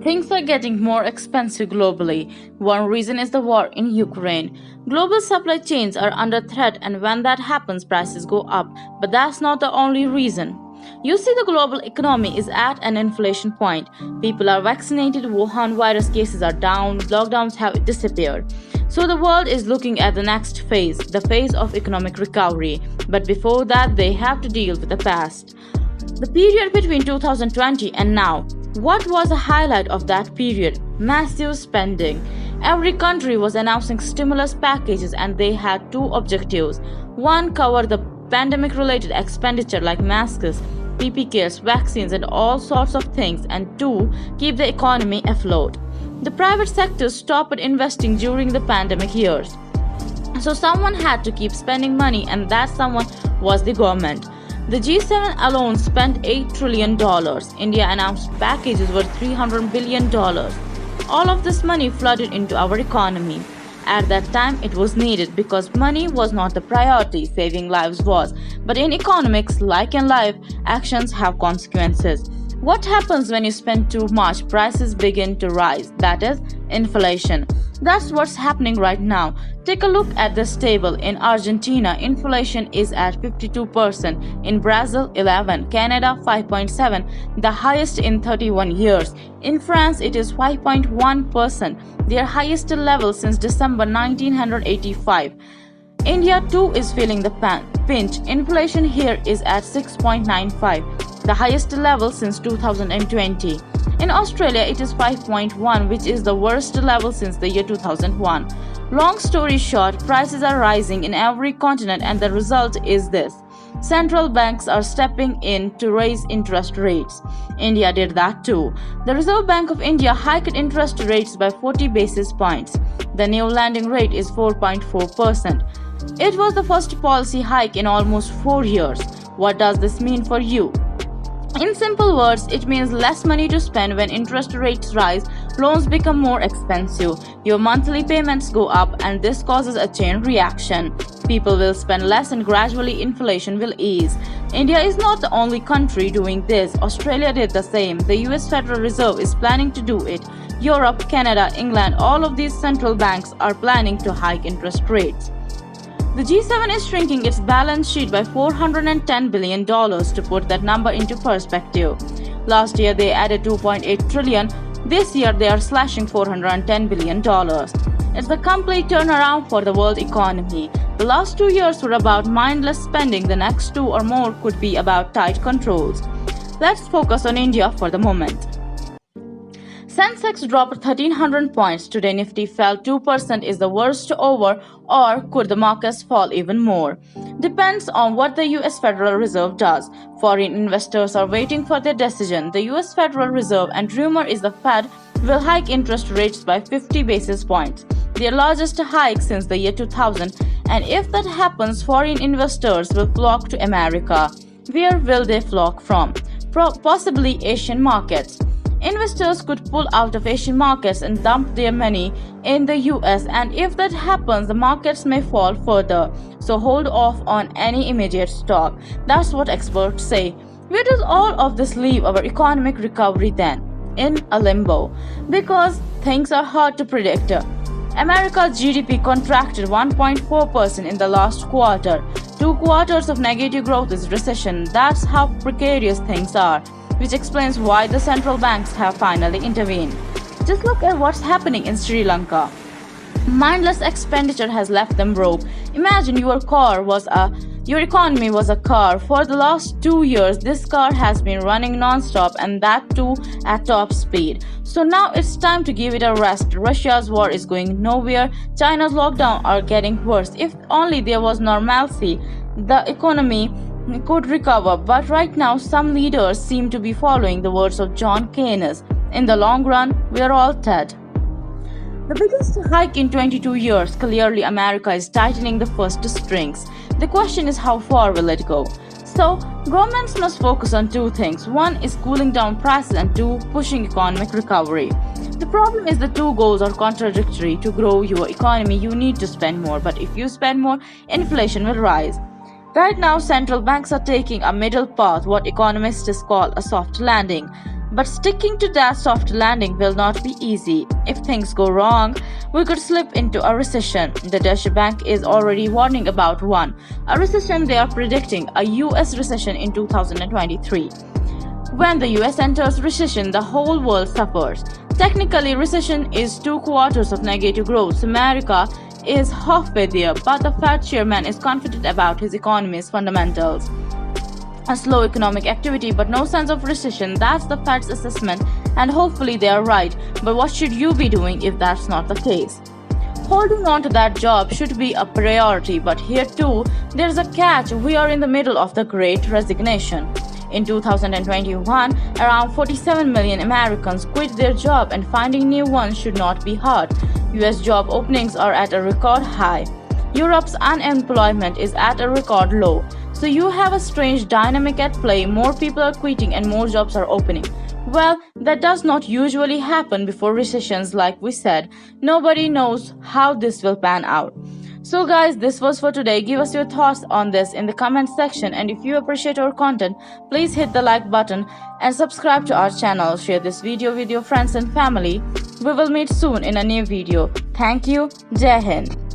Things are getting more expensive globally. One reason is the war in Ukraine. Global supply chains are under threat, and when that happens, prices go up. But that's not the only reason. You see, the global economy is at an inflection point. People are vaccinated, Wuhan virus cases are down, lockdowns have disappeared. So the world is looking at the next phase, the phase of economic recovery. But before that, they have to deal with the past. The period between 2020 and now. What was the highlight of that period? Massive spending. Every country was announcing stimulus packages and they had two objectives. One, cover the pandemic-related expenditure like masks, PPE kits, vaccines and all sorts of things, and two, keep the economy afloat. The private sector stopped investing during the pandemic years. So someone had to keep spending money, and that someone was the government. The G7 alone spent $8 trillion. India announced packages worth $300 billion. All of this money flooded into our economy. At that time, it was needed because money was not the priority, saving lives was. But in economics, like in life, actions have consequences. What happens when you spend too much? Prices begin to rise. That is inflation. That's what's happening right now. Take a look at this table. In Argentina, inflation is at 52%. In Brazil, 11%. Canada, 5.7%, the highest in 31 years. In France, it is 5.1%, their highest level since December 1985. India too is feeling the pinch. Inflation here is at 6.95, the highest level since 2020. In Australia, it is 5.1, which is the worst level since the year 2001. Long story short, prices are rising in every continent, and the result is this. Central banks are stepping in to raise interest rates. India did that too. The Reserve Bank of India hiked interest rates by 40 basis points. The new lending rate is 4.4%. It was the first policy hike in almost 4 years. What does this mean for you? In simple words, it means less money to spend when interest rates rise, loans become more expensive, your monthly payments go up, and this causes a chain reaction. People will spend less and gradually inflation will ease. India is not the only country doing this. Australia did the same. The US Federal Reserve is planning to do it. Europe, Canada, England, all of these central banks are planning to hike interest rates. The G7 is shrinking its balance sheet by $410 billion to put that number into perspective. Last year they added $2.8 trillion. This year they are slashing $410 billion. It's a complete turnaround for the world economy. The last 2 years were about mindless spending. The next 2 or more could be about tight controls. Let's focus on India for the moment. Sensex dropped 1,300 points. Today Nifty fell 2%. Is the worst over, or could the markets fall even more? Depends on what the US Federal Reserve does. Foreign investors are waiting for their decision. The US Federal Reserve, and rumor is the Fed, will hike interest rates by 50 basis points, their largest hike since the year 2000. And if that happens, foreign investors will flock to America. Where will they flock from? Possibly Asian markets. Investors could pull out of Asian markets and dump their money in the US, and if that happens, the markets may fall further. So hold off on any immediate stock. That's what experts say. Where does all of this leave our economic recovery then? In a limbo. Because things are hard to predict. America's GDP contracted 1.4% in the last quarter. 2 quarters of negative growth is recession. That's how precarious things are, which explains why the central banks have finally intervened. Just look at what's happening in Sri Lanka. Mindless expenditure has left them broke. Imagine your economy was a car. For the last 2 years, this car has been running non-stop, and that too at top speed. So now it's time to give it a rest. Russia's war is going nowhere. China's lockdown are getting worse. If only there was normalcy, the economy could recover. But right now, some leaders seem to be following the words of John Keynes. In the long run, we're all dead. The biggest hike in 22 years. Clearly, America is tightening the first strings. The question is, how far will it go? So, governments must focus on 2 things. 1 is cooling down prices, and 2, pushing economic recovery. The problem is the 2 goals are contradictory. To grow your economy, you need to spend more. But if you spend more, inflation will rise. Right now, central banks are taking a middle path, what economists call a soft landing. But sticking to that soft landing will not be easy. If things go wrong, we could slip into a recession. The Deutsche Bank is already warning about one. A recession, they are predicting a US recession in 2023. When the US enters recession, the whole world suffers. Technically, recession is 2 quarters of negative growth. America is halfway there, but the Fed chairman is confident about his economy's fundamentals. A slow economic activity but no sense of recession, that's the Fed's assessment, and hopefully they are right. But what should you be doing if that's not the case? Holding on to that job should be a priority, but here too, there's a catch. We are in the middle of the Great Resignation. In 2021, around 47 million Americans quit their job, and finding new ones should not be hard. US job openings are at a record high. Europe's unemployment is at a record low. So you have a strange dynamic at play. More people are quitting and more jobs are opening. Well, that does not usually happen before recessions, like we said. Nobody knows how this will pan out. So guys, this was for today. Give us your thoughts on this in the comment section, and if you appreciate our content, please hit the like button and subscribe to our channel. Share this video with your friends and family. We will meet soon in a new video. Thank you. Jai Hind.